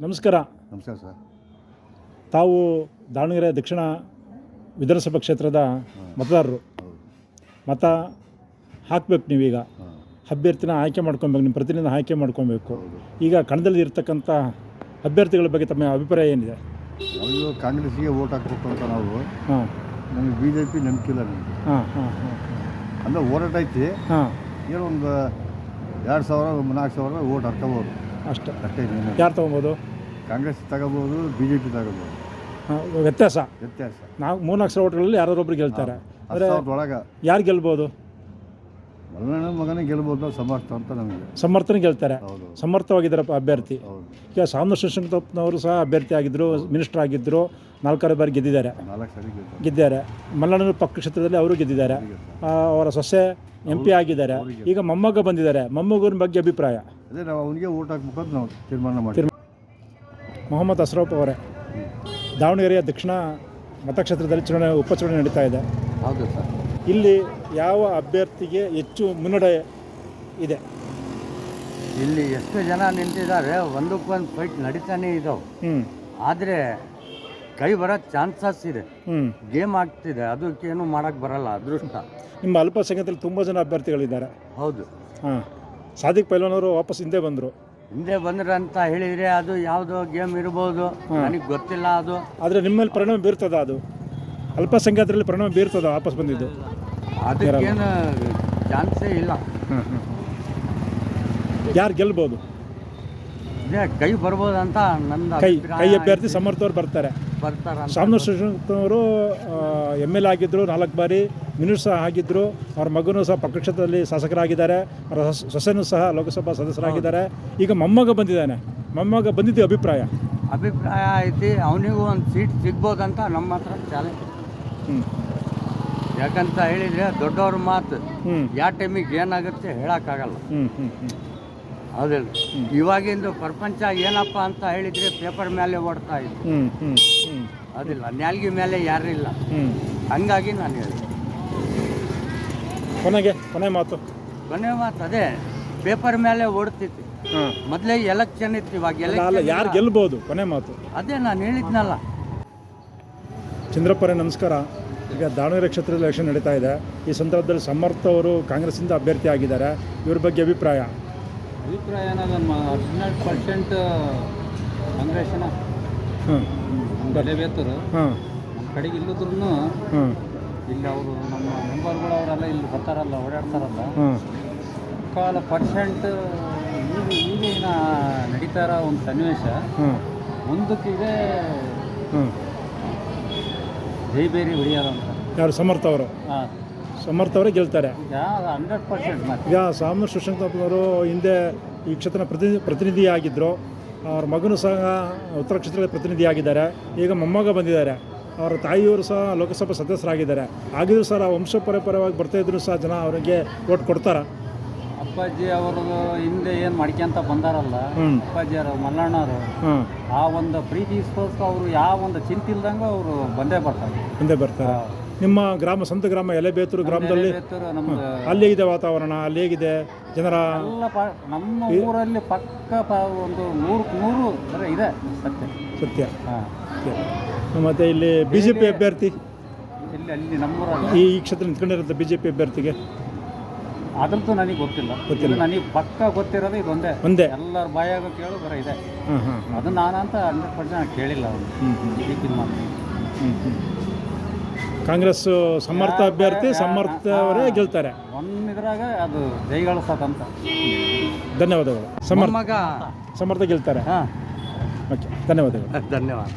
ನಮಸ್ಕಾರ. ನಮಸ್ಕಾರ ಸರ್. ತಾವು ದಾವಣಗೆರೆ ದಕ್ಷಿಣ ವಿಧಾನಸಭಾ ಕ್ಷೇತ್ರದ ಮತದಾರರು. ಮತ ಹಾಕಬೇಕು. ನೀವೀಗ ಅಭ್ಯರ್ಥಿನ ಆಯ್ಕೆ ಮಾಡ್ಕೊಬೇಕು, ನಿಮ್ಮ ಪ್ರತಿನಿಧಿನ ಆಯ್ಕೆ ಮಾಡ್ಕೊಬೇಕು. ಈಗ ಕಣದಲ್ಲಿ ಇರ್ತಕ್ಕಂಥ ಅಭ್ಯರ್ಥಿಗಳ ಬಗ್ಗೆ ತಮ್ಮ ಅಭಿಪ್ರಾಯ ಏನಿದೆ? ನಾವು ಕಾಂಗ್ರೆಸ್ಗೆ ಓಟ್ ಹಾಕಬೇಕು ಅಂತ ನಾವು. ನಮಗೆ BJP ನಂಬಿಕೆ ಇಲ್ಲ. ನಮಗೆ ಅಂದರೆ ಹೋರಾಟ ಐತಿ. ಏನೋ ಒಂದು 2,000 4,000 ಓಟ್ ಹಾಕೋಬೋದು ಅಷ್ಟೇ. ಯಾರು ತೊಗೊಬೋದು? ಕಾಂಗ್ರೆಸ್ ತಗೋಬೋದು, BJP ತಗೋಬೋದು. ವ್ಯತ್ಯಾಸ ನಾವು 3,00,000 ಓಟ್ಗಳಲ್ಲಿ ಯಾರೊಬ್ಬರು ಗೆಲ್ತಾರೆ. ಅಂದರೆ ಒಳಗೆ ಯಾರು ಗೆಲ್ಬೋದು? ಮಲ್ಲಣ್ಣ ಮಗನೇ ಗೆಲ್ಬೋದು. ಸಮರ್ಥ ಅಂತ ನಮಗೆ ಸಮರ್ಥನೆ ಗೆಲ್ತಾರೆ. ಸಮರ್ಥವಾಗಿದ್ದಾರೆ ಅಭ್ಯರ್ಥಿ. ಈಗ ಸಾಮನ ಶಿವಶಂಕರಪ್ಪನವರು ಸಹ ಅಭ್ಯರ್ಥಿ ಆಗಿದ್ದರು, ಮಿನಿಸ್ಟರ್ ಆಗಿದ್ದರು, 4 ಬಾರಿ ಗೆದ್ದಿದ್ದಾರೆ. ಮಲ್ಲಣ್ಣನ ಪಕ್ಕ ಕ್ಷೇತ್ರದಲ್ಲಿ ಅವರು ಗೆದ್ದಿದ್ದಾರೆ. ಅವರ ಸೊಸೆ MP ಆಗಿದ್ದಾರೆ. ಈಗ ಮೊಮ್ಮಗ ಬಂದಿದ್ದಾರೆ. ಮೊಮ್ಮಗನ ಬಗ್ಗೆ ಅಭಿಪ್ರಾಯ? ಅದೇ ನಾವು ಅವನಿಗೆ ಓಟ್ ಹಾಕ್ಬೇಕು ಅಂತ ನಾವು ತೀರ್ಮಾನ ಮಾಡಿ. ಮೊಹಮ್ಮದ್ ಅಸ್ರಫ್ ಅವರೇ, ದಾವಣಗೆರೆಯ ದಕ್ಷಿಣ ಮತಕ್ಷೇತ್ರದಲ್ಲಿ ಉಪಚುನಾವಣೆ ನಡೀತಾ ಇದೆ. ಹೌದು ಸರ್. ಇಲ್ಲಿ ಯಾವ ಅಭ್ಯರ್ಥಿಗೆ ಹೆಚ್ಚು ಮುನ್ನಡೆ ಇದೆ? ಇಲ್ಲಿ ಎಷ್ಟು ಜನ ನಿಂತಿದ್ದಾರೆ, ಒಂದಕ್ಕೊಂದು ಫೈಟ್ ನಡೀತಾನೆ ಇದಾವೆ. ಆದರೆ ಕೈ ಬರೋ ಚಾನ್ಸಸ್ ಇದೆ. ಗೇಮ್ ಆಗ್ತಿದೆ, ಅದಕ್ಕೇನು ಮಾಡೋಕ್ಕೆ ಬರಲ್ಲ. ಅದೃಷ್ಟ. ನಿಮ್ಮ ಅಲ್ಪಸಂಖ್ಯಾತರಲ್ಲಿ ತುಂಬ ಜನ ಅಭ್ಯರ್ಥಿಗಳಿದ್ದಾರೆ. ಹೌದು. ಸಾದಿಕ್ ಪೈಲ್ವಾನ್ ಅವರು ವಾಪಸ್ ಹಿಂದೆ ಬಂದರು ಅಂತ ಹೇಳಿದರೆ ಅದು ಯಾವುದೋ ಗೇಮ್ ಇರ್ಬೋದು, ನನಗೆ ಗೊತ್ತಿಲ್ಲ ಅದು. ಆದರೆ ನಿಮ್ಮಲ್ಲಿ ಪರಿಣಾಮ ಬೀರ್ತದ? ಅದು ಅಲ್ಪಸಂಖ್ಯಾತರಲ್ಲಿ ಪರಿಣಾಮ ಬೀರ್ತದ ವಾಪಸ್ ಬಂದಿದ್ದು? ಅದಕ್ಕೇನು ಚಾನ್ಸೇ ಇಲ್ಲ. ಯಾರು ಗೆಲ್ಬೋದು? ಕೈ ಬರ್ಬೋದು ಅಂತ ನನ್ನ ಕೈ ಅಭ್ಯರ್ಥಿ ಸಮರ್ಥವ್ರು ಬರ್ತಾರೆ. ಸಾಮನ ಶಿವಶಂಕರಪ್ಪನವರು MLA ಆಗಿದ್ದರು, 4 ಬಾರಿ ಮಿನಿಸ್ಟರ್ ಆಗಿದ್ದರು. ಅವ್ರ ಮಗನೂ ಸಹ ಪಕ್ಷಕ್ಷೇತ್ರದಲ್ಲಿ ಶಾಸಕರಾಗಿದ್ದಾರೆ. ಅವರ ಸೊಸೆನೂ ಸಹ ಲೋಕಸಭಾ ಸದಸ್ಯರಾಗಿದ್ದಾರೆ. ಈಗ ಮೊಮ್ಮಗ ಬಂದಿದ್ದಾನೆ. ಮೊಮ್ಮಗ ಬಂದಿದ್ದು ಅಭಿಪ್ರಾಯ ಐತಿ. ಅವನಿಗೂ ಒಂದು ಸೀಟ್ ಸಿಗ್ಬೋದಂತ ನಮ್ಮ ಹತ್ರ ಚಾಲೆಂಜ್. ಯಾಕಂತ ಹೇಳಿದರೆ ದೊಡ್ಡವ್ರ ಮಾತು ಯಾವ ಟೈಮಿಗೆ ಏನಾಗುತ್ತೆ ಹೇಳೋಕ್ಕಾಗಲ್ಲ. ಹೌದಿಲ್ಲ? ಇವಾಗಿಂದು ಪ್ರಪಂಚ ಏನಪ್ಪ ಅಂತ ಹೇಳಿದರೆ ಪೇಪರ್ ಮೇಲೆ ಓಡ್ತಾ ಇತ್ತು. ಅದಿಲ್ಲ, ನ್ಯಾಲ್ಗಿ ಮೇಲೆ ಯಾರಿಲ್ಲ. ಹಂಗಾಗಿ ನಾನು ಹೇಳಿದೆ. ಕೊನೆ ಮಾತು ಅದೇ ಪೇಪರ್ ಮೇಲೆ ಓಡ್ತಿತ್ತು. ಮೊದಲೇ ಎಲೆಕ್ಷನ್ ಇತ್ತು, ಇವಾಗ ಯಾರು ಗೆಲ್ಬೋದು? ಕೊನೆ ಮಾತು ಅದೇ ನಾನು ಹೇಳಿದ್ನಲ್ಲ. ಚಂದ್ರಪ್ಪರೇ ನಮಸ್ಕಾರ. ಈಗ ದಾವಣಗೆರೆ ಕ್ಷೇತ್ರದ ಎಲೆಕ್ಷನ್ ನಡೀತಾ ಇದೆ. ಈ ಸಂದರ್ಭದಲ್ಲಿ ಸಮರ್ಥ ಅವರು ಕಾಂಗ್ರೆಸ್ಸಿಂದ ಅಭ್ಯರ್ಥಿ ಆಗಿದ್ದಾರೆ. ಇವ್ರ ಬಗ್ಗೆ ಅಭಿಪ್ರಾಯ ಏನಾದ್ರು 18% ಕಾಂಗ್ರೆಸ್ಸಿನ ಬೆಲೆ ಬೇತರು ನಮ್ಮ ಕಡೆಗೆ ಇಲ್ಲದ್ರೂ ಇಲ್ಲಿ ಅವರು ನಮ್ಮ ಮೆಂಬರ್ಗಳು ಅವರೆಲ್ಲ ಇಲ್ಲಿ ಬರ್ತಾರಲ್ಲ, ಓಡಾಡ್ತಾರಲ್ಲ, ಕಾಲ ಪರ್ಸೆಂಟ್ ಈಗಿನ ನಡೀತಾರ ಒಂದು ಸನ್ನಿವೇಶ ಮುಂದಕ್ಕಿದೆ. ಜೈಬೇರಿ ಹೊಡಿಯೋದಂತ ಯಾರು? ಸಮರ್ಥ ಅವರು. ಸಮರ್ಥ ಅವರೇ ಗೆಲ್ತಾರೆ. 100%. ಈಗ ಸಾಮನ ಶಿವಶಂಕರಪ್ಪನವರು ಹಿಂದೆ ಈ ಕ್ಷೇತ್ರ ಪ್ರತಿನಿಧಿಯಾಗಿದ್ದರು. ಅವ್ರ ಮಗನೂ ಸಹ ಉತ್ತರ ಕ್ಷೇತ್ರದ ಪ್ರತಿನಿಧಿಯಾಗಿದ್ದಾರೆ. ಈಗ ಮೊಮ್ಮಗ ಬಂದಿದ್ದಾರೆ. ಅವರ ತಾಯಿಯವರು ಸಹ ಲೋಕಸಭಾ ಸದಸ್ಯರಾಗಿದ್ದಾರೆ. ಆಗಿದ್ರು ಸಹ ವಂಶ ಪರಂಪರೆಯಾಗಿ ಬರ್ತಾಯಿದ್ರು ಸಹ ಜನ ಅವರಿಗೆ ಓಟ್ ಕೊಡ್ತಾರ? ಅಪ್ಪಾಜಿ ಅವರು ಹಿಂದೆ ಏನು ಮಾಡ್ಕೊಂತ ಬಂದಾರಲ್ಲ, ಅಪ್ಪಾಜಿಯವರು, ಮಲ್ಲಣ್ಣವರು, ಆ ಒಂದು ಪ್ರೀತಿ ಇಸ್ಕೋಸ್ಕರ ಅವರು ಯಾವ ಒಂದು ಚಿಂತೆ ಇಲ್ದಂಗೆ ಅವರು ಬಂದೇ ಬರ್ತಾರೆ. ನಿಮ್ಮ ಗ್ರಾಮ, ಸ್ವಂತ ಗ್ರಾಮ ಎಲೆಬೇತೂರು ಗ್ರಾಮದಲ್ಲಿ ಅಲ್ಲಿ ಹೇಗಿದೆ ವಾತಾವರಣ? ಅಲ್ಲಿ ಹೇಗಿದೆ ಜನರ? ನಮ್ಮ ಊರಲ್ಲಿ ಪಕ್ಕ ಒಂದು 100 ಇದೆ. ಸತ್ಯ. ಮತ್ತು ಇಲ್ಲಿ BJP ಅಭ್ಯರ್ಥಿ ಅಲ್ಲಿ ನಮ್ಮೂರಲ್ಲಿ ಈ ಕ್ಷೇತ್ರ ನಿಂತ್ಕೊಂಡಿರುತ್ತೆ. BJP ಅಭ್ಯರ್ಥಿಗೆ ಅದಂತೂ ನನಗೆ ಗೊತ್ತಿಲ್ಲ. ನನಗೆ ಪಕ್ಕ ಗೊತ್ತಿರೋದು ಇದೊಂದೇ. ಎಲ್ಲರ ಬಾಯಾಗ ಕೇಳು ಬರೋ ಇದೆ. ಅದು ನಾನಂತ 100% ಕೇಳಿಲ್ಲ. ಕಾಂಗ್ರೆಸ್ ಸಮರ್ಥ ಅಭ್ಯರ್ಥಿ ಸಮರ್ಥ ಅವರೇ ಗೆಲ್ತಾರೆ. ಒಂದಿದ್ರಾಗ ಅದು ಜೈಗಳಿಸ್ತಂತ. ಧನ್ಯವಾದಗಳು. ಸಮರ್ಥ ಗೆಲ್ತಾರೆ. ಓಕೆ, ಧನ್ಯವಾದಗಳು. ಧನ್ಯವಾದ.